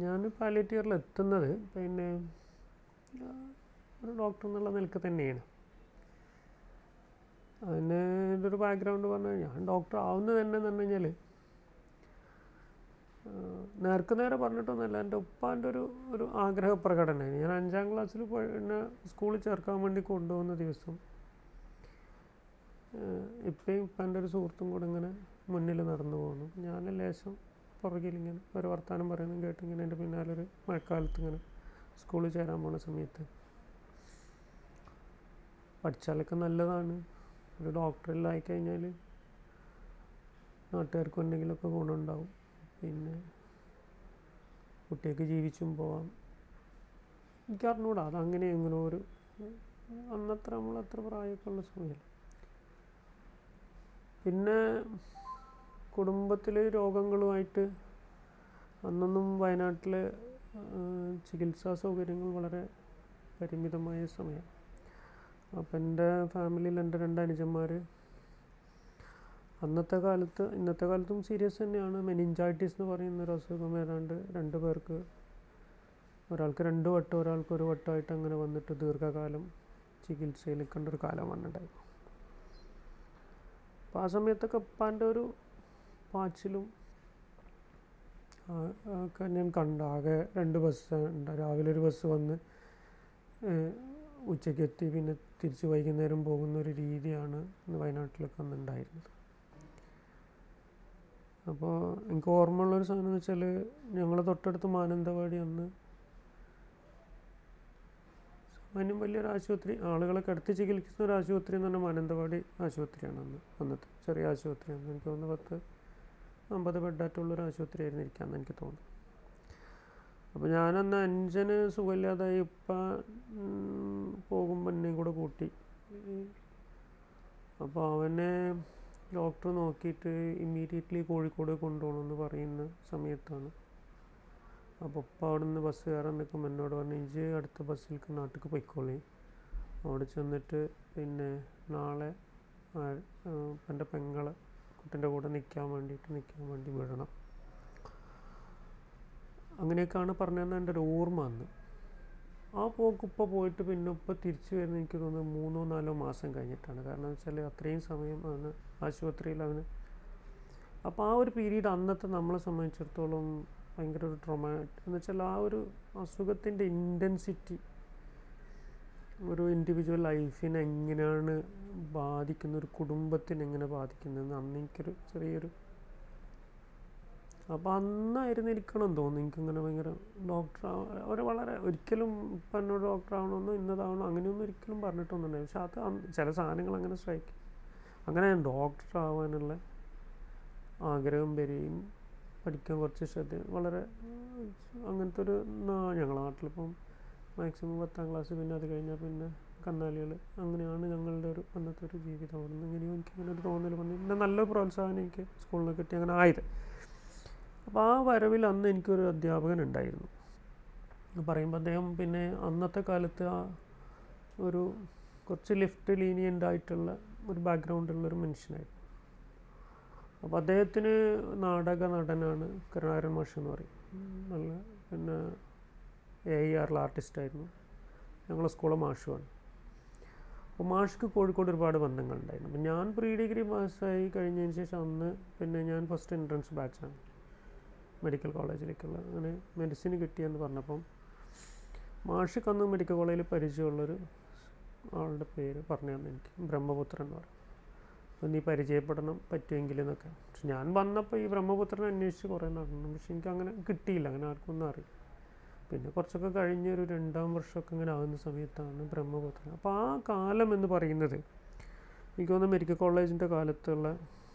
ഞാൻ പാലിയേറ്റീവ് കെയറിൽ എത്തുന്നത് പിന്നെ ഒരു ഡോക്ടർ എന്നുള്ള നിലക്ക് തന്നെയാണ്. അതിന് എൻ്റെ ഒരു ബാക്ക്ഗ്രൗണ്ട് പറഞ്ഞാൽ ഞാൻ ഡോക്ടർ ആവുന്നത് തന്നെ എന്ന് പറഞ്ഞു കഴിഞ്ഞാൽ നേർക്ക് നേരെ പറഞ്ഞിട്ടൊന്നുമല്ല, എൻ്റെ ഉപ്പാൻ്റെ ഒരു ആഗ്രഹ പ്രകടനമാണ്. ഞാൻ 5ാം ക്ലാസ്സിൽ എന്നെ സ്കൂളിൽ ചേർക്കാൻ വേണ്ടി കൊണ്ടുപോകുന്ന ദിവസം ഇപ്പം ഉപ്പാൻ്റെ ഒരു സുഹൃത്തും കൂടെ ഇങ്ങനെ മുന്നിൽ നടന്നു പോകുന്നു. ഞാൻ ലേശം പുറകിലിങ്ങനെ ഒരു വർത്തമാനം പറയുന്നതും കേട്ടിങ്ങനെ എൻ്റെ പിന്നാലൊരു മഴക്കാലത്ത് ഇങ്ങനെ സ്കൂളിൽ ചേരാൻ പോകുന്ന സമയത്ത് പഠിച്ചാലൊക്കെ നല്ലതാണ്, ഒരു ഡോക്ടറെല്ലാം ആയിക്കഴിഞ്ഞാൽ നാട്ടുകാർക്ക് എന്തെങ്കിലുമൊക്കെ ഗുണമുണ്ടാവും, പിന്നെ കുട്ടികൾക്ക് ജീവിച്ചും പോവാം. എനിക്കറിഞ്ഞൂടാ അതങ്ങനെ എങ്ങനെ ഒരു അന്നത്ര നമ്മളത്ര പ്രായമൊക്കെ ഉള്ള സമയമല്ല. പിന്നെ കുടുംബത്തിൽ രോഗങ്ങളുമായിട്ട് അന്നൊന്നും വയനാട്ടിലെ ചികിത്സാ സൗകര്യങ്ങൾ വളരെ പരിമിതമായ സമയം. അപ്പം എൻ്റെ ഫാമിലിയിൽ എൻ്റെ 2 അനുജന്മാർ അന്നത്തെ കാലത്ത്, ഇന്നത്തെ കാലത്തും സീരിയസ് തന്നെയാണ്, മെനിഞ്ചൈറ്റിസ് എന്ന് പറയുന്നൊരു അസുഖം ഏതാണ്ട് 2 പേർക്ക്, ഒരാൾക്ക് 2 വട്ടം ഒരാൾക്ക് 1 വട്ടമായിട്ട് അങ്ങനെ വന്നിട്ട് ദീർഘകാലം ചികിത്സയിൽ നിൽക്കേണ്ട ഒരു കാലം വന്നിട്ടുണ്ടായിരുന്നു. അപ്പോൾ ആ സമയത്തൊക്കെ ഉപ്പാൻ്റെ ഒരു പാച്ചിലും ഒക്കെ ഞാൻ കണ്ട. ആകെ 2 ബസ് ഉണ്ട്, രാവിലെ ഒരു ബസ് വന്ന് ഉച്ചയ്ക്ക് എത്തി പിന്നെ തിരിച്ച് വൈകുന്നേരം പോകുന്നൊരു രീതിയാണ് വയനാട്ടിലൊക്കെ അന്ന് ഉണ്ടായിരുന്നത്. അപ്പോൾ എനിക്ക് ഓർമ്മയുള്ളൊരു സാധനം എന്ന് വെച്ചാൽ ഞങ്ങൾ തൊട്ടടുത്ത് മാനന്തവാടി അന്ന് സാമാന്യം വലിയൊരു ആശുപത്രി, ആളുകളെ കിടത്തി ചികിത്സിക്കുന്ന ഒരു ആശുപത്രി എന്ന് പറഞ്ഞാൽ മാനന്തവാടി ആശുപത്രിയാണ് അന്നത്തെ ചെറിയ ആശുപത്രിയാണ്. എനിക്ക് തോന്നുന്നു 10-50 ബെഡായിട്ടുള്ളൊരു ആശുപത്രി ആയിരുന്നിരിക്കാമെന്ന് എനിക്ക് തോന്നുന്നു. അപ്പോൾ ഞാനന്ന് അഞ്ചന് സുഖമില്ലാതായി, ഇപ്പം പോകുമ്പോൾ എന്നെയും കൂടെ കൂട്ടി. അപ്പോൾ അവനെ ഡോക്ടർ നോക്കിയിട്ട് ഇമ്മീഡിയറ്റ്ലി കോഴിക്കോട് കൊണ്ടുപോകണമെന്ന് പറയുന്ന സമയത്താണ്. അപ്പോൾ ഉപ്പ അവിടെ നിന്ന് ബസ് കയറാൻ നിൽക്കുമ്പോൾ എന്നോട് പറഞ്ഞു, ഇഞ്ച് അടുത്ത ബസ്സിലേക്ക് നാട്ടിലേക്ക് പോയിക്കോളി, അവിടെ ചെന്നിട്ട് പിന്നെ നാളെ എൻ്റെ പെങ്ങളെ കുട്ടീൻ്റെ കൂടെ നിൽക്കാൻ വേണ്ടി വിടണം. അങ്ങനെയൊക്കെയാണ് പറഞ്ഞതെന്ന് എൻ്റെ ഒരു ഓർമ്മ അന്ന്. ആ പോക്ക് ഉപ്പ പോയിട്ട് പിന്നെ ഉപ്പ തിരിച്ചു വരുന്നത് എനിക്ക് തോന്നുന്നു 3-4 മാസം കഴിഞ്ഞിട്ടാണ്. കാരണം എന്ന് വെച്ചാൽ അത്രയും സമയം അവന് ആശുപത്രിയിൽ അവന്. അപ്പോൾ ആ ഒരു പീരീഡ് അന്നത്തെ നമ്മളെ സംബന്ധിച്ചിടത്തോളം ഭയങ്കര ഒരു ട്രോമാറ്റിക് എന്ന് വെച്ചാൽ ആ ഒരു അസുഖത്തിൻ്റെ ഇൻറ്റൻസിറ്റി ഒരു ഇൻഡിവിജ്വൽ ലൈഫിനെ എങ്ങനെയാണ് ബാധിക്കുന്നത്, ഒരു കുടുംബത്തിന് എങ്ങനെ ബാധിക്കുന്നതെന്ന് അന്ന് എനിക്കൊരു ചെറിയൊരു. അപ്പോൾ അന്നായിരുന്നു ഇരിക്കണം എന്ന് തോന്നുന്നു എനിക്കിങ്ങനെ ഭയങ്കര ഡോക്ടർ അവർ വളരെ ഒരിക്കലും ഇപ്പം എന്നോട് ഡോക്ടർ ആവണമെന്നോ ഇന്നതാവണോ അങ്ങനെയൊന്നും ഒരിക്കലും പറഞ്ഞിട്ടൊന്നുണ്ടായി. പക്ഷെ അത് ചില സാധനങ്ങൾ അങ്ങനെ സ്ട്രൈക്ക് അങ്ങനെ ഡോക്ടർ ആവാനുള്ള ആഗ്രഹം വരികയും പഠിക്കാൻ കുറച്ച് ശ്രദ്ധ വളരെ അങ്ങനത്തെ ഒരു ഞങ്ങളുടെ നാട്ടിലിപ്പം മാക്സിമം 10ാം ക്ലാസ്, പിന്നെ അത് കഴിഞ്ഞാൽ പിന്നെ കന്നാലികൾ, അങ്ങനെയാണ് ഞങ്ങളുടെ ഒരു അന്നത്തെ ഒരു ജീവിതം. അവിടെ നിന്ന് എങ്ങനെയോ എനിക്കങ്ങനെ ഒരു തോന്നൽ വന്നു. പിന്നെ നല്ലൊരു പ്രോത്സാഹനം എനിക്ക് സ്കൂളിൽ നിന്ന് കിട്ടി, അങ്ങനെ ആയത്. അപ്പോൾ ആ വരവിൽ അന്ന് എനിക്കൊരു അധ്യാപകൻ ഉണ്ടായിരുന്നു. പറയുമ്പോൾ അദ്ദേഹം പിന്നെ അന്നത്തെ കാലത്ത് ആ ഒരു കുറച്ച് ലെഫ്റ്റ് ലീനിയൻ്റ് ആയിട്ടുള്ള ഒരു ബാക്ക്ഗ്രൗണ്ടുള്ളൊരു മനുഷ്യനായിരുന്നു. അപ്പോൾ അദ്ദേഹത്തിന് നാടക നടനാണ്, കരുണാകരൻ മാഷ് എന്ന് പറയും, നല്ല പിന്നെ AIR ആർട്ടിസ്റ്റായിരുന്നു, ഞങ്ങളെ സ്കൂളിലെ മാഷുമാണ്. അപ്പോൾ മാഷ്ക്ക് കോഴിക്കോട് ഒരുപാട് ബന്ധങ്ങളുണ്ടായിരുന്നു. അപ്പം ഞാൻ പ്രീ ഡിഗ്രി പാസ്സായി കഴിഞ്ഞതിന് ശേഷം അന്ന് പിന്നെ ഞാൻ ഫസ്റ്റ് എൻട്രൻസ് ബാച്ചാണ് മെഡിക്കൽ കോളേജിലേക്കുള്ള. അങ്ങനെ മെഡിസിന് കിട്ടിയെന്ന് പറഞ്ഞപ്പം മാഷിക്ക് അന്ന് മെഡിക്കൽ കോളേജിൽ പരിചയമുള്ളൊരു ആളുടെ പേര് പറഞ്ഞു തന്നെ എനിക്ക്, ബ്രഹ്മപുത്രൻ എന്ന് പറയും. അപ്പോൾ നീ പരിചയപ്പെടണം പറ്റുമെങ്കിൽ എന്നൊക്കെ. പക്ഷെ ഞാൻ വന്നപ്പോൾ ഈ ബ്രഹ്മപുത്രനെ അന്വേഷിച്ച് കുറേ നടന്നു, പക്ഷെ എനിക്ക് അങ്ങനെ കിട്ടിയില്ല, അങ്ങനെ ആർക്കും ഒന്നും അറിയില്ല. പിന്നെ കുറച്ചൊക്കെ കഴിഞ്ഞ് ഒരു 2ാം വർഷമൊക്കെ ഇങ്ങനെ ആകുന്ന സമയത്താണ് ബ്രഹ്മപുത്രൻ. അപ്പോൾ ആ കാലം എന്ന് പറയുന്നത് എനിക്ക് തോന്നുന്നു മെഡിക്കൽ കോളേജിൻ്റെ കാലത്തുള്ള,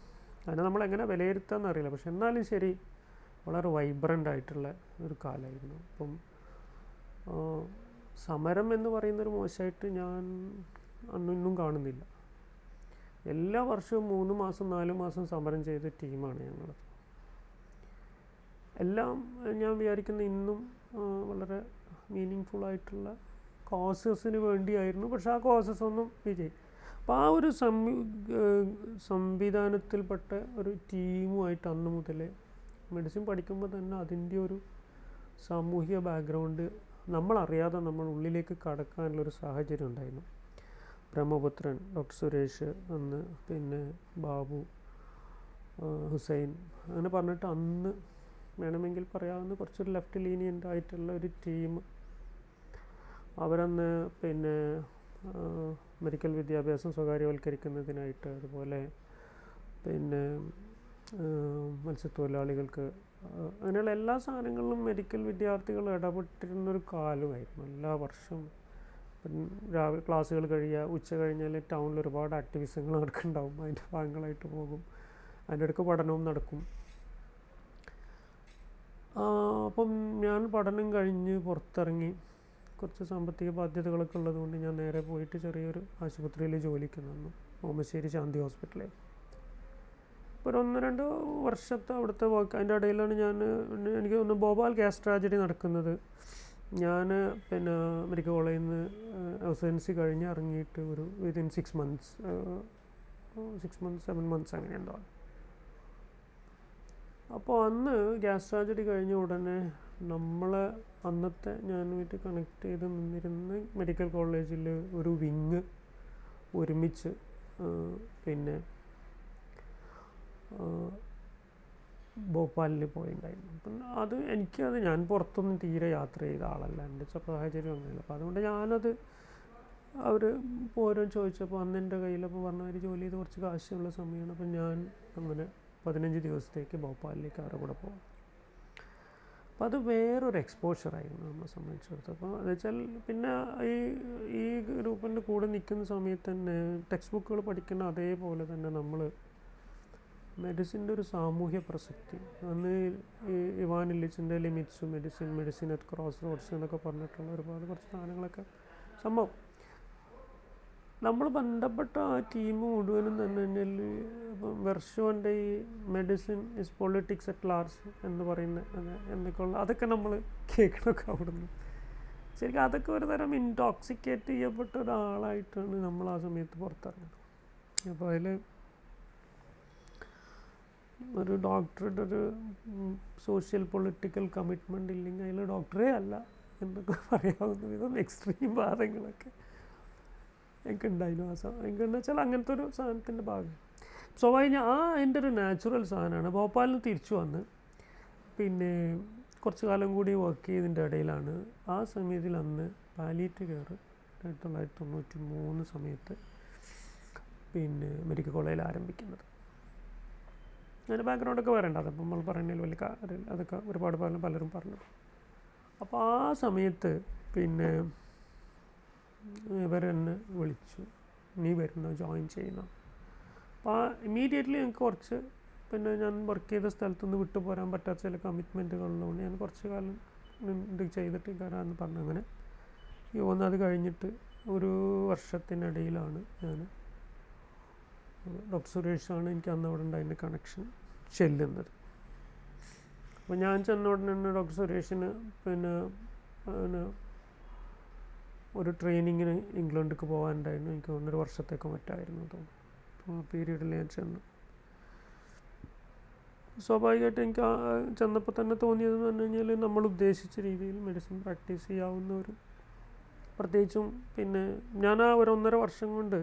അതിനെ നമ്മളെങ്ങനെ വിലയിരുത്താമെന്ന് അറിയില്ല, പക്ഷെ എന്നാലും ശരി വളരെ വൈബ്രൻ്റ് ആയിട്ടുള്ള ഒരു കാലമായിരുന്നു. അപ്പം സമരം എന്ന് പറയുന്നൊരു മോശമായിട്ട് ഞാൻ അന്നും കാണുന്നില്ല. എല്ലാ വർഷവും 3 മാസം 4 മാസം സമരം ചെയ്ത ടീമാണ് ഞങ്ങൾ. എല്ലാം ഞാൻ വിചാരിക്കുന്ന ഇന്നും വളരെ മീനിങ് ഫുള്ളായിട്ടുള്ള കോസസിന് വേണ്ടിയായിരുന്നു. പക്ഷേ ആ കോസസ് ഒന്നും അപ്പോൾ ആ ഒരു സംവിധാനത്തിൽപ്പെട്ട ഒരു ടീമുമായിട്ട് അന്ന് മുതലേ മെഡിസിൻ പഠിക്കുമ്പോൾ തന്നെ അതിൻ്റെ ഒരു സാമൂഹിക ബാക്ക്ഗ്രൗണ്ട് നമ്മളറിയാതെ നമ്മൾ ഉള്ളിലേക്ക് കടക്കാനുള്ളൊരു സാഹചര്യം ഉണ്ടായിരുന്നു. ബ്രഹ്മപുത്രൻ, ഡോക്ടർ സുരേഷ്, അന്ന് പിന്നെ ബാബു, ഹുസൈൻ, അങ്ങനെ പറഞ്ഞിട്ട് അന്ന് വേണമെങ്കിൽ പറയാവുന്ന കുറച്ചൊരു ലെഫ്റ്റ് ലീനിയൻ്റ് ആയിട്ടുള്ള ഒരു ടീം. അവരന്ന് പിന്നെ മെഡിക്കൽ വിദ്യാഭ്യാസം സ്വകാര്യവൽക്കരിക്കുന്നതിനായിട്ട്, അതുപോലെ പിന്നെ മത്സ്യത്തൊഴിലാളികൾക്ക്, അങ്ങനെയുള്ള എല്ലാ സാധനങ്ങളിലും മെഡിക്കൽ വിദ്യാർത്ഥികൾ ഇടപെട്ടിരുന്നൊരു കാലമായിരുന്നു. എല്ലാ വർഷവും രാവിലെ ക്ലാസ്സുകൾ കഴിയുക, ഉച്ച കഴിഞ്ഞാൽ ടൗണിൽ ഒരുപാട് ആക്ടിവിസങ്ങൾ നടക്കുന്നുണ്ടാവും, അതിൻ്റെ ഭാഗങ്ങളായിട്ട് പോകും. അതിൻ്റെ ഇടയ്ക്ക് പഠനവും നടക്കും. അപ്പം ഞാൻ പഠനം കഴിഞ്ഞ് പുറത്തിറങ്ങി, കുറച്ച് സാമ്പത്തിക ബാധ്യതകളൊക്കെ ഉള്ളതുകൊണ്ട് ഞാൻ നേരെ പോയിട്ട് ചെറിയൊരു ആശുപത്രിയിൽ ജോലിക്ക് നിന്നു, ഓമശ്ശേരി ശാന്തി ഹോസ്പിറ്റലിൽ. ഒരു 1-2 വർഷത്തെ അവിടുത്തെ വർക്ക്. അതിൻ്റെ ഇടയിലാണ് എനിക്ക് തോന്നുന്നു ഭോപ്പാൽ ഗ്യാസ് ട്രാജഡി നടക്കുന്നത്. ഞാൻ പിന്നെ മെഡിക്കൽ കോളേജിൽ നിന്ന് റെസിഡൻസി കഴിഞ്ഞ് ഇറങ്ങിയിട്ട് ഒരു വിതിൻ 6 months 7 months അങ്ങനെ എന്തോ. അപ്പോൾ അന്ന് ഗ്യാസ് ട്രാജഡി കഴിഞ്ഞ ഉടനെ നമ്മളെ അന്നത്തെ ഞാനുമായിട്ട് കണക്ട് ചെയ്ത് നിന്നിരുന്ന മെഡിക്കൽ കോളേജിൽ ഒരു വിങ് ഒരുമിച്ച് പിന്നെ ഭോപ്പാലിൽ പോയിട്ടുണ്ടായിരുന്നു. അപ്പം എനിക്കത്, ഞാൻ പുറത്തൊന്നും തീരെ യാത്ര ചെയ്ത ആളല്ല, എൻ്റെ സാഹചര്യം അങ്ങനെയല്ല. അപ്പോൾ അതുകൊണ്ട് ഞാനത് അവർ ഓരോ ചോദിച്ചപ്പോൾ അന്ന് എൻ്റെ കയ്യിലപ്പോൾ പറഞ്ഞ ഒരു ജോലി ചെയ്ത് കുറച്ച് കാശുള്ള സമയമാണ്. അപ്പം ഞാൻ അങ്ങനെ 15 ദിവസത്തേക്ക് ഭോപ്പാലിലേക്ക് അവരുടെ കൂടെ പോകും. അപ്പോൾ അത് വേറൊരു എക്സ്പോഷറായിരുന്നു നമ്മളെ സംബന്ധിച്ചിടത്തോളം. അപ്പോൾ എന്ന് വെച്ചാൽ പിന്നെ ഈ ഗ്രൂപ്പിൻ്റെ കൂടെ നിൽക്കുന്ന സമയത്ത് തന്നെ ടെക്സ്റ്റ് ബുക്കുകൾ പഠിക്കുന്ന അതേപോലെ തന്നെ നമ്മൾ മെഡിസിൻ്റെ ഒരു സാമൂഹ്യ പ്രസക്തി, അന്ന് ഈ ഇവാൻ ഇല്ലിച്ചിൻ്റെ limits medicine at cross roads എന്നൊക്കെ പറഞ്ഞിട്ടുള്ള കുറച്ച് സാധനങ്ങളൊക്കെ സംഭവം നമ്മൾ ബന്ധപ്പെട്ട ആ ടീം മുഴുവനും തന്നെ കഴിഞ്ഞാൽ ഇപ്പം വെർഷോൻ്റെ ഈ medicine is politics at large എന്ന് പറയുന്ന എന്നൊക്കെയുള്ള അതൊക്കെ നമ്മൾ കേൾക്കണമൊക്കെ അവിടുന്ന്. ശരിക്കും അതൊക്കെ ഒരു തരം ഇൻടോക്സിക്കേറ്റ് ചെയ്യപ്പെട്ട ഒരാളായിട്ടാണ് നമ്മൾ ആ സമയത്ത് പുറത്തിറങ്ങുന്നത്. അപ്പോൾ അതിൽ ഒരു ഡോക്ടറുടെ ഒരു സോഷ്യൽ പൊളിറ്റിക്കൽ കമ്മിറ്റ്മെൻ്റ് ഇല്ലെങ്കിൽ അതിൽ ഡോക്ടറേ അല്ല എന്നൊക്കെ പറയാവുന്ന വിധം എക്സ്ട്രീം വാദങ്ങളൊക്കെ എനിക്കുണ്ടായിരുന്നു. എനിക്കെന്ന് വെച്ചാൽ അങ്ങനത്തെ ഒരു സാധനത്തിൻ്റെ ഭാഗം സ്വാഭാവികം അതിൻ്റെ ഒരു നാച്ചുറൽ സാധനമാണ്. ഭോപ്പാലിൽ തിരിച്ചു വന്ന് പിന്നെ കുറച്ച് കാലം കൂടി വർക്ക് ചെയ്തതിൻ്റെ ഇടയിലാണ് ആ സമയത്തിൽ അന്ന് പാലിയേറ്റീവ് കെയർ 1993 സമയത്ത് പിന്നെ മെഡിക്കൽ കോളേജിൽ ആരംഭിക്കുന്നത്. അതിൻ്റെ ബാക്ക്ഗ്രൗണ്ടൊക്കെ വരേണ്ട, അതപ്പം നമ്മൾ പറയുന്നതിൽ വലിയ കാര്യം, അതൊക്കെ ഒരുപാട് പലരും പറഞ്ഞു. അപ്പോൾ ആ സമയത്ത് പിന്നെ ഇവരെന്നെ വിളിച്ചു, നീ വരുന്ന ജോയിൻ ചെയ്യുന്ന. അപ്പോൾ ഇമ്മീഡിയറ്റ്ലി എനിക്ക് കുറച്ച് പിന്നെ ഞാൻ വർക്ക് ചെയ്ത സ്ഥലത്തുനിന്ന് വിട്ടു പോരാൻ പറ്റാത്ത ചില കമ്മിറ്റ്മെൻറ്റുകളുള്ളതുകൊണ്ട് ഞാൻ കുറച്ച് കാലം ഇത് ചെയ്തിട്ട് കയറാമെന്ന് പറഞ്ഞു. അങ്ങനെ അത് കഴിഞ്ഞിട്ട് ഒരു വർഷത്തിനിടയിലാണ് ഞാൻ ഡോക്ടർ സുരേഷാണ് എനിക്ക് അന്ന് അവിടെ ഉണ്ടായിരുന്ന കണക്ഷൻ ചെല്ലുന്നത്. അപ്പോൾ ഞാൻ ചെന്ന ഉടനെ തന്നെ ഡോക്ടർ സുരേഷിന് പിന്നെ ഒരു ട്രെയിനിങ്ങിന് ഇംഗ്ലണ്ടിലേക്ക് പോകാനുണ്ടായിരുന്നു. എനിക്ക് 1.5 വർഷത്തേക്ക് മറ്റായിരുന്നു തോന്നുന്നു. ആ പീരീഡിൽ ഞാൻ ചെന്നു. സ്വാഭാവികമായിട്ട് എനിക്ക് ചെന്നപ്പോൾ തന്നെ തോന്നിയതെന്ന് പറഞ്ഞു കഴിഞ്ഞാൽ നമ്മൾ ഉദ്ദേശിച്ച രീതിയിൽ മെഡിസിൻ പ്രാക്ടീസ് ചെയ്യാവുന്ന ഒരു, പ്രത്യേകിച്ചും പിന്നെ ഞാൻ ആ ഒരു 1.5 വർഷം കൊണ്ട്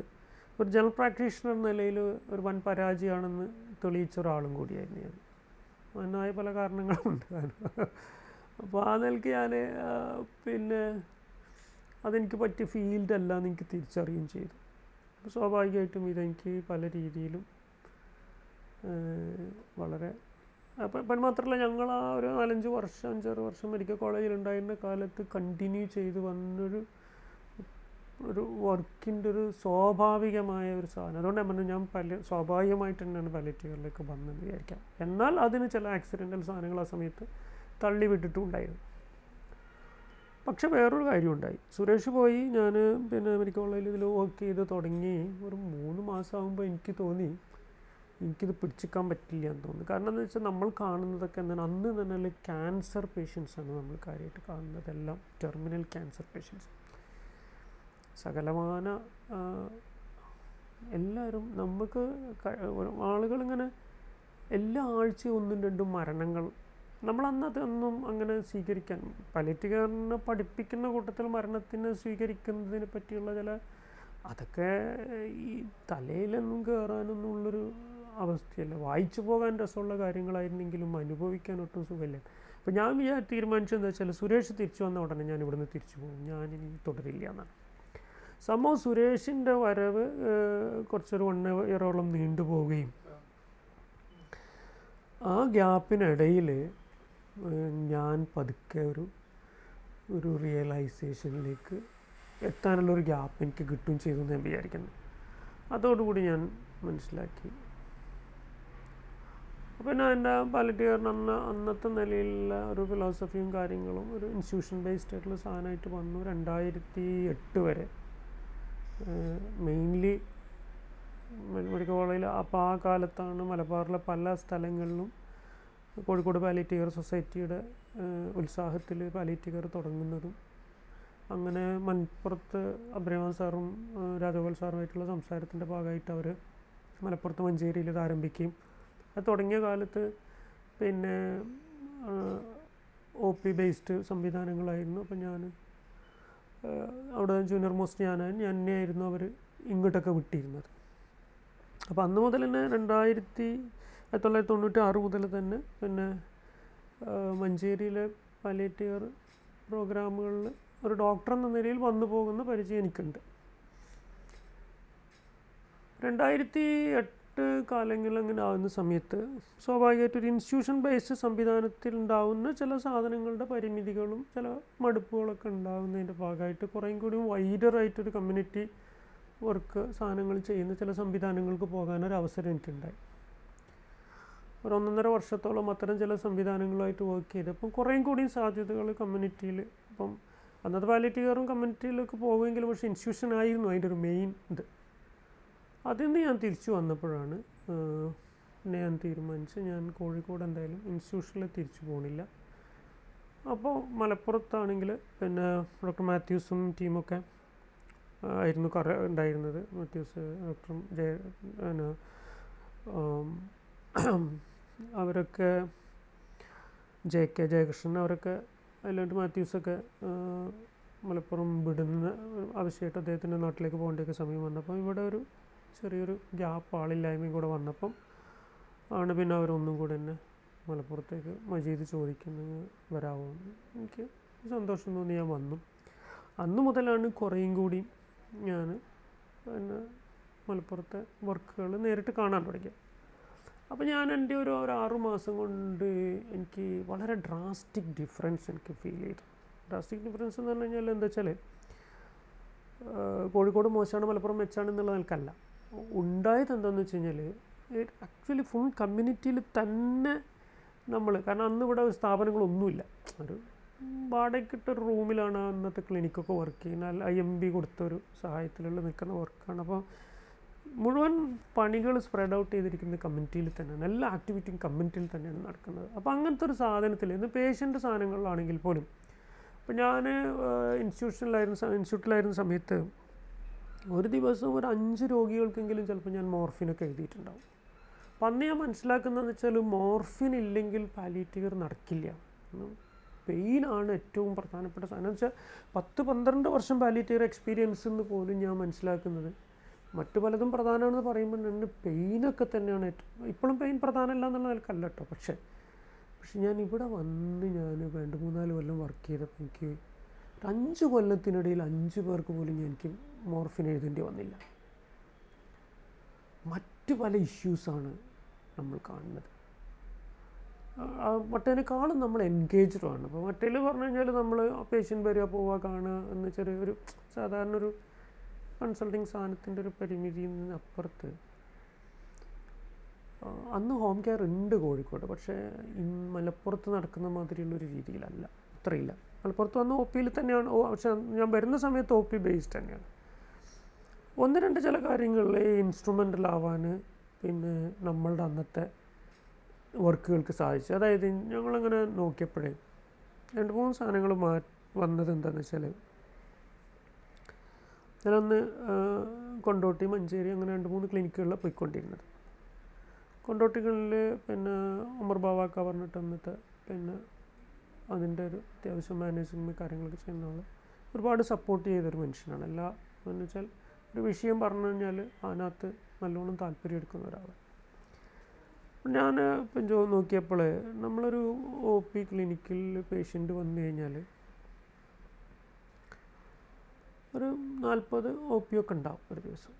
ഒരു ജനറൽ പ്രാക്ടീഷണർ എന്ന നിലയിൽ ഒരു വൻ പരാജയമാണെന്ന് തെളിയിച്ച ഒരാളും കൂടിയായിരുന്നു ഞാൻ. അതിനായ പല കാരണങ്ങളുമുണ്ട്. അപ്പോൾ ആ നിലയ്ക്ക് ഞാൻ പിന്നെ അതെനിക്ക് പറ്റിയ ഫീൽഡല്ല എന്ന് എനിക്ക് തിരിച്ചറിയുകയും ചെയ്തു. അപ്പോൾ സ്വാഭാവികമായിട്ടും ഇതെനിക്ക് പല രീതിയിലും വളരെ അപ്പം മാത്രമല്ല ഞങ്ങൾ ആ ഒരു 4-5 വർഷം 5-6 വർഷം മെഡിക്കൽ കോളേജിലുണ്ടായിരുന്ന കാലത്ത് കണ്ടിന്യൂ ചെയ്ത് വന്നൊരു വർക്കിൻ്റെ ഒരു സ്വാഭാവികമായ ഒരു സാധനം. അതുകൊണ്ട് ഞാൻ പറഞ്ഞു, സ്വാഭാവികമായിട്ട് തന്നെയാണ് പാലിയേറ്റീവിലേക്ക് വന്നെന്ന് വിചാരിക്കാം. എന്നാൽ അതിന് ചില ആക്സിഡൻ്റൽ സാധനങ്ങൾ ആ സമയത്ത് തള്ളി വിട്ടിട്ടും ഉണ്ടായിരുന്നു. പക്ഷെ വേറൊരു കാര്യം ഉണ്ടായി. സുരേഷ് പോയി, ഞാൻ പിന്നെ മെഡിക്കൽ കോളേജിൽ ഇതിൽ വർക്ക് ചെയ്ത് തുടങ്ങി ഒരു 3 മാസമാകുമ്പോൾ എനിക്ക് തോന്നി എനിക്കിത് പിടിച്ചിക്കാൻ പറ്റില്ല എന്ന് തോന്നുന്നു. കാരണം എന്താ വെച്ചാൽ നമ്മൾ കാണുന്നതൊക്കെ എന്താണ്, അന്ന് തന്നെ ക്യാൻസർ പേഷ്യൻസാണ് നമ്മൾ കാര്യമായിട്ട് കാണുന്നത്. എല്ലാം ടെർമിനൽ ക്യാൻസർ പേഷ്യൻസ്. സകലമാന എല്ലാവരും നമുക്ക് ആളുകളിങ്ങനെ എല്ലാ ആഴ്ചയും 1-2 മരണങ്ങൾ നമ്മളന്നതൊന്നും അങ്ങനെ സ്വീകരിക്കാൻ പാലിയേറ്റീവ് കെയറിനെ പഠിപ്പിക്കുന്ന കൂട്ടത്തിൽ മരണത്തിനെ സ്വീകരിക്കുന്നതിനെ പറ്റിയുള്ള ചില അതൊക്കെ ഈ തലയിലൊന്നും കയറാനൊന്നും ഉള്ളൊരു അവസ്ഥയല്ല. വായിച്ചു പോകാൻ രസമുള്ള കാര്യങ്ങളായിരുന്നെങ്കിലും അനുഭവിക്കാൻ ഒട്ടും സുഖമില്ല. അപ്പോൾ ഞാൻ തീരുമാനിച്ചതെന്ന് വെച്ചാൽ സുരേഷ് തിരിച്ചു വന്ന ഉടനെ ഞാൻ ഇവിടുന്ന് തിരിച്ചു പോകും, ഞാനിനി തുടരില്ല എന്നാണ്. സംഭവം സുരേഷിൻ്റെ വരവ് കുറച്ചൊരു 1 ഇയറോളം നീണ്ടുപോവുകയും ആ ഗ്യാപ്പിനിടയിൽ ഞാൻ പതുക്കെ ഒരു റിയലൈസേഷനിലേക്ക് എത്താനുള്ളൊരു ഗ്യാപ്പ് എനിക്ക് കിട്ടുകയും ചെയ്തു എന്ന് ഞാൻ വിചാരിക്കുന്നു. അതോടുകൂടി ഞാൻ മനസ്സിലാക്കി. അപ്പോൾ ഞാൻ എൻ്റെ പാലിയേറ്റീവ് കെയറിന് അന്നത്തെ നിലയിലുള്ള ഒരു ഫിലോസഫിയും കാര്യങ്ങളും ഒരു ഇൻസ്റ്റിറ്റ്യൂഷൻ ബേസ്ഡ് ആയിട്ടുള്ള സാധനമായിട്ട് വന്നു. 2008 വരെ മെയിൻലി മെഡിക്കൽ കോളേജിൽ. അപ്പോൾ ആ കാലത്താണ് മലബാറിലെ പല സ്ഥലങ്ങളിലും കോഴിക്കോട് പാലിയേറ്റീവ് കെയർ സൊസൈറ്റിയുടെ ഉത്സാഹത്തിൽ പാലിയേറ്റീവ് കെയർ തുടങ്ങുന്നതും. അങ്ങനെ മലപ്പുറത്ത് അബ്രഹ്മാൻ സാറും രാജഗോപാൽ സാറുമായിട്ടുള്ള സംസാരത്തിൻ്റെ ഭാഗമായിട്ട് അവർ മലപ്പുറത്ത് മഞ്ചേരിയിൽ ഇത് ആരംഭിക്കുകയും അത് തുടങ്ങിയ കാലത്ത് പിന്നെ OP ബേസ്ഡ് സംവിധാനങ്ങളായിരുന്നു. അപ്പം ഞാൻ അവിടെ ജൂനിയർ മോസ്റ്റ് ഞാൻ തന്നെയായിരുന്നു അവർ ഇങ്ങോട്ടൊക്കെ വിട്ടിരുന്നത്. അപ്പോൾ അന്ന് മുതൽ തന്നെ 1996 മുതൽ തന്നെ പിന്നെ മഞ്ചേരിയിലെ പാലിയേറ്റീവ് കെയർ പ്രോഗ്രാമുകളിൽ ഒരു ഡോക്ടർ എന്ന നിലയിൽ വന്നു പോകുന്ന പരിചയം എനിക്കുണ്ട്. 2008 കാലങ്ങളിൽ അങ്ങനെ ആവുന്ന സമയത്ത് സ്വാഭാവികമായിട്ട് ഒരു ഇൻസ്റ്റിറ്റ്യൂഷൻ ബേസ്ഡ് സംവിധാനത്തിൽ ഉണ്ടാകുന്ന ചില സാധനങ്ങളുടെ പരിമിതികളും ചില മടുപ്പുകളൊക്കെ ഉണ്ടാകുന്നതിൻ്റെ ഭാഗമായിട്ട് കുറേയും കൂടി വൈഡറായിട്ടൊരു കമ്മ്യൂണിറ്റി വർക്ക് സാധനങ്ങൾ ചെയ്യുന്ന ചില സംവിധാനങ്ങൾക്ക് പോകാനൊരവസരം എനിക്കുണ്ടായി. ഒരു 1.5 വർഷത്തോളം അത്തരം ചില സംവിധാനങ്ങളുമായിട്ട് വർക്ക് ചെയ്തപ്പം കുറേയും കൂടി സാധ്യതകൾ കമ്മ്യൂണിറ്റിയിൽ. അപ്പം അന്നത്തെ പാലിയേറ്റീവ് കെയറും കമ്മ്യൂണിറ്റിയിലേക്ക് പോകുമെങ്കിലും പക്ഷേ ഇൻസ്റ്റിറ്റ്യൂഷൻ ആയിരുന്നു അതിൻ്റെ ഒരു മെയിൻ ഇത്. അതിൽ നിന്ന് ഞാൻ തിരിച്ചു വന്നപ്പോഴാണ് പിന്നെ ഞാൻ തീരുമാനിച്ച് ഞാൻ കോഴിക്കോട് എന്തായാലും ഇൻസ്റ്റിറ്റ്യൂഷനിൽ തിരിച്ചു പോകണില്ല. അപ്പോൾ മലപ്പുറത്താണെങ്കിൽ പിന്നെ ഡോക്ടർ മാത്യൂസും ടീമൊക്കെ ആയിരുന്നു ഉണ്ടായിരുന്നത്. മാത്യൂസ്, ഡോക്ടർ അവരൊക്കെ JK ജയകൃഷ്ണൻ അവരൊക്കെ അതിലായിട്ട് മാത്യൂസൊക്കെ മലപ്പുറം വിടുന്ന ആവശ്യമായിട്ട് അദ്ദേഹത്തിൻ്റെ നാട്ടിലേക്ക് പോകേണ്ടൊക്കെ സമയം വന്നപ്പോൾ ഇവിടെ ഒരു ചെറിയൊരു ഗ്യാപ്പ് ആളില്ലായ്മയും കൂടെ വന്നപ്പം ആണ് പിന്നെ അവരൊന്നും കൂടെ എന്നെ മലപ്പുറത്തേക്ക് മജീദ് ചോദിക്കുന്നത് വരാമോ. എനിക്ക് സന്തോഷം തോന്നി, ഞാൻ വന്നു. അന്ന് മുതലാണ് കുറേയും കൂടി ഞാൻ പിന്നെ മലപ്പുറത്തെ വർക്കുകൾ നേരിട്ട് കാണാൻ തുടങ്ങി. അപ്പോൾ ഞാൻ എൻ്റെ ഒരു 6 മാസം കൊണ്ട് എനിക്ക് വളരെ ഡ്രാസ്റ്റിക് ഡിഫറൻസ് എനിക്ക് ഫീൽ ചെയ്തു. ഡ്രാസ്റ്റിക് ഡിഫറൻസ് എന്ന് പറഞ്ഞു കഴിഞ്ഞാൽ എന്താ വെച്ചാൽ കോഴിക്കോട് മോശമാണ് മലപ്പുറം മെച്ചാണ് എന്നുള്ള നിലക്കല്ല. ഉണ്ടായത് എന്താണെന്ന് വെച്ച് കഴിഞ്ഞാൽ ആക്ച്വലി ഫുൾ കമ്മ്യൂണിറ്റിയിൽ തന്നെ നമ്മൾ, കാരണം അന്ന് ഇവിടെ സ്ഥാപനങ്ങളൊന്നുമില്ല, ഒരു വാടകയ്ക്കിട്ടൊരു റൂമിലാണ് അന്നത്തെ ക്ലിനിക്കൊക്കെ വർക്ക് ചെയ്യുന്നത്. IMB കൊടുത്തൊരു സഹായത്തിലുള്ള നിൽക്കുന്ന വർക്കാണ്. അപ്പോൾ മുഴുവൻ പണികൾ സ്പ്രെഡ് ഔട്ട് ചെയ്തിരിക്കുന്നത് കമ്മ്യൂണിറ്റിയിൽ തന്നെയാണ്, എല്ലാ ആക്ടിവിറ്റിയും കമ്മ്യൂണിറ്റിയിൽ തന്നെയാണ് നടക്കുന്നത്. അപ്പോൾ അങ്ങനത്തെ ഒരു സാധനത്തിൽ ഇന്ന് പേഷ്യൻ്റ് സാധനങ്ങളിലാണെങ്കിൽ പോലും ഇപ്പോൾ ഞാൻ ഇൻസ്റ്റിറ്റ്യൂട്ടിലായിരുന്ന സമയത്ത് ഒരു ദിവസം ഒരു 5 രോഗികൾക്കെങ്കിലും ചിലപ്പോൾ ഞാൻ മോർഫിനൊക്കെ എഴുതിയിട്ടുണ്ടാവും. അപ്പം അന്ന് ഞാൻ മനസ്സിലാക്കുന്നതെന്ന് വെച്ചാൽ മോർഫിൻ ഇല്ലെങ്കിൽ പാലിയേറ്റീവ് കെയർ നടക്കില്ല. പെയിനാണ് ഏറ്റവും പ്രധാനപ്പെട്ട സാധനം. എന്ന് വെച്ചാൽ 10-12 വർഷം പാലിയേറ്റീവ് കെയർ എക്സ്പീരിയൻസ് എന്ന് പോലും ഞാൻ മനസ്സിലാക്കുന്നത് മറ്റു പലതും പ്രധാനമാണെന്ന് പറയുമ്പോൾ തന്നെ പെയിനൊക്കെ തന്നെയാണ് ഏറ്റവും. ഇപ്പോഴും പെയിൻ പ്രധാനമല്ല എന്നുള്ള നിലക്കല്ല കേട്ടോ. പക്ഷേ ഞാൻ ഇവിടെ വന്ന് ഞാൻ 2-3-4 കൊല്ലം വർക്ക് ചെയ്തപ്പോൾ എനിക്ക് 5 കൊല്ലത്തിനിടയിൽ 5 പേർക്ക് പോലും എനിക്ക് മോർഫിൻ എഴുതേണ്ടി വന്നില്ല. മറ്റു പല ഇഷ്യൂസാണ് നമ്മൾ കാണുന്നത്. മറ്റേതിനേക്കാളും നമ്മൾ എൻഗേജ്ഡാണ്. അപ്പോൾ മറ്റേതിൽ പറഞ്ഞു കഴിഞ്ഞാൽ നമ്മൾ പേഷ്യൻ്റ് വരിക പോവുക കാണുക എന്ന് ചെറിയൊരു സാധാരണ ഒരു കൺസൾട്ടിങ് സാധനത്തിൻ്റെ ഒരു പരിമിതിയിൽ നിന്ന് അപ്പുറത്ത് അന്ന് ഹോം കെയർ ഉണ്ട് കോഴിക്കോട്. പക്ഷേ മലപ്പുറത്ത് നടക്കുന്ന മാതിരിയുള്ളൊരു രീതിയിലല്ല, അത്രയില്ല. മലപ്പുറത്ത് വന്ന് OP തന്നെയാണ്. പക്ഷേ ഞാൻ വരുന്ന സമയത്ത് OP ബേസ്ഡ് തന്നെയാണ്. 1-2 ചില കാര്യങ്ങളിൽ ഇൻസ്ട്രുമെൻ്റലാവാൻ പിന്നെ നമ്മളുടെ അന്നത്തെ വർക്കുകൾക്ക് സാധിച്ചു. അതായത് ഞങ്ങളങ്ങനെ നോക്കിയപ്പോഴേ 2-3 സാധനങ്ങൾ വന്നത് എന്താണെന്ന് വെച്ചാൽ, ഞാനന്ന് കൊണ്ടോട്ടി, മഞ്ചേരി അങ്ങനെ 2-3 ക്ലിനിക്കുകളിലാണ് പോയിക്കൊണ്ടിരുന്നത്. കൊണ്ടോട്ടികളിൽ പിന്നെ ഉമർ ബാവാക്ക പറഞ്ഞിട്ട് എന്നിട്ട് പിന്നെ അതിൻ്റെ ഒരു അത്യാവശ്യം മാനേജിങ് കാര്യങ്ങളൊക്കെ ചെയ്യുന്ന ആൾ ഒരുപാട് സപ്പോർട്ട് ചെയ്തൊരു മനുഷ്യനാണ്. എന്ന് വെച്ചാൽ ഒരു വിഷയം പറഞ്ഞു കഴിഞ്ഞാൽ അതിനകത്ത് നല്ലോണം താല്പര്യം എടുക്കുന്ന ഒരാൾ. ഞാൻ ഇപ്പം നോക്കിയപ്പോൾ നമ്മളൊരു OP ക്ലിനിക്കിൽ പേഷ്യൻ്റ് വന്നു കഴിഞ്ഞാൽ ഒരു 40 OP ഒക്കെ ഉണ്ടാവും ഒരു ദിവസം.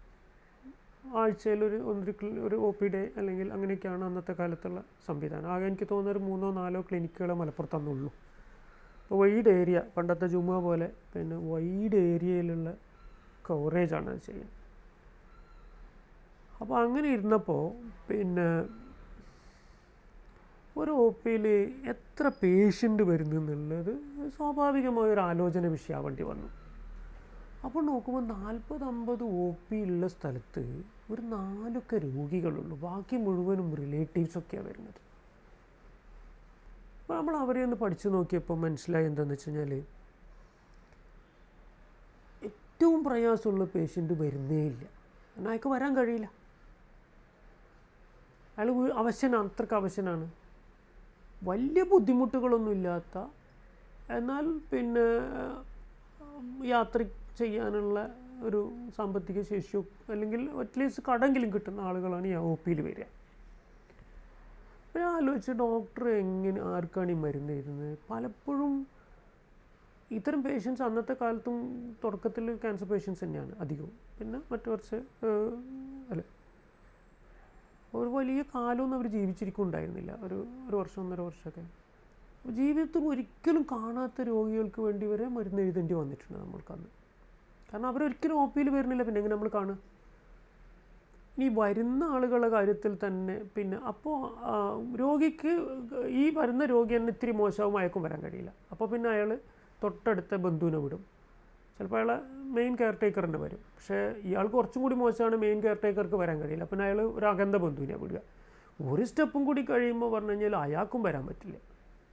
ആഴ്ചയിൽ ഒരു OP ഡേ അല്ലെങ്കിൽ അങ്ങനെയൊക്കെയാണ് അന്നത്തെ കാലത്തുള്ള സംവിധാനം. ആകെ എനിക്ക് തോന്നുന്ന ഒരു 3-4 ക്ലിനിക്കുകളെ മലപ്പുറത്ത് അന്നുള്ളൂ. അപ്പോൾ വൈഡ് ഏരിയ, പണ്ടത്തെ ജുമ പോലെ പിന്നെ വൈഡ് ഏരിയയിലുള്ള കവറേജാണ് അത് ചെയ്യുന്നത്. അപ്പോൾ അങ്ങനെ ഇരുന്നപ്പോൾ പിന്നെ ഒരു OPയിൽ എത്ര പേഷ്യൻ്റ് വരുന്നു എന്നുള്ളത് സ്വാഭാവികമായൊരു ആലോചന വിഷയമാവേണ്ടി വന്നു. അപ്പോൾ നോക്കുമ്പോൾ 40-50 OP ഉള്ള സ്ഥലത്ത് ഒരു 4 രോഗികളുള്ളൂ, ബാക്കി മുഴുവനും റിലേറ്റീവ്സൊക്കെയാണ് വരുന്നത്. അപ്പോൾ നമ്മൾ അവരെ ഒന്ന് പഠിച്ചു നോക്കിയപ്പോൾ മനസ്സിലായി എന്താണെന്ന് വെച്ച് കഴിഞ്ഞാൽ ഏറ്റവും പ്രയാസമുള്ള പേഷ്യൻ്റ് വരുന്നേ ഇല്ല. എന്നാൽ അയാൾക്ക് വരാൻ കഴിയില്ല. അയാൾ അവശനാണ്, അത്രയ്ക്ക് അവശനാണ്. വലിയ ബുദ്ധിമുട്ടുകളൊന്നും ഇല്ലാത്ത, എന്നാൽ പിന്നെ യാത്ര ചെയ്യാനുള്ള ഒരു സാമ്പത്തിക ശേഷിയോ അല്ലെങ്കിൽ അറ്റ്ലീസ്റ്റ് കടെങ്കിലും കിട്ടുന്ന ആളുകളാണ് ഈ OPയിൽ വരിക. അപ്പോൾ ഞാൻ ആലോചിച്ച് ഡോക്ടർ ആർക്കാണ് ഈ മരുന്ന് എഴുതുന്നത്? പലപ്പോഴും ഇത്തരം പേഷ്യൻസ് അന്നത്തെ കാലത്തും തുടക്കത്തിൽ ക്യാൻസർ പേഷ്യൻസ് തന്നെയാണ് അധികവും. പിന്നെ മറ്റു കുറച്ച് ഒരു വലിയ കാലമൊന്നും അവർ ജീവിച്ചിരിക്കുന്നുണ്ടായിരുന്നില്ല, ഒരു വർഷം 1.5 വർഷമൊക്കെ. ജീവിതത്തിൽ ഒരിക്കലും കാണാത്ത രോഗികൾക്ക് വേണ്ടി വരെ മരുന്ന് എഴുതേണ്ടി വന്നിട്ടുണ്ട് നമ്മൾക്കന്ന്. കാരണം അവരൊരിക്കലും OPയിൽ വരുന്നില്ല, പിന്നെ എങ്ങനെ നമ്മൾ കാണുക? ഈ വരുന്ന ആളുകളുടെ കാര്യത്തിൽ തന്നെ പിന്നെ അപ്പോൾ രോഗിക്ക് ഈ വരുന്ന രോഗി തന്നെ ഇത്തിരി മോശവും അയക്കും വരാൻ കഴിയില്ല. അപ്പോൾ പിന്നെ അയാൾ തൊട്ടടുത്ത ബന്ധുവിനെ വിടും. ചിലപ്പോൾ അയാളെ മെയിൻ കെയർ ടേക്കറിൻ്റെ വരും. പക്ഷേ ഇയാൾക്ക് കുറച്ചും കൂടി മോശമാണ്, മെയിൻ കെയർ ടേക്കർക്ക് വരാൻ കഴിയില്ല. പിന്നെ അയാൾ ഒരു അകന്ന ബന്ധുവിനെ വിടുക. ഒരു സ്റ്റെപ്പും കൂടി കഴിയുമ്പോൾ പറഞ്ഞു കഴിഞ്ഞാൽ അയാൾക്കും വരാൻ പറ്റില്ല.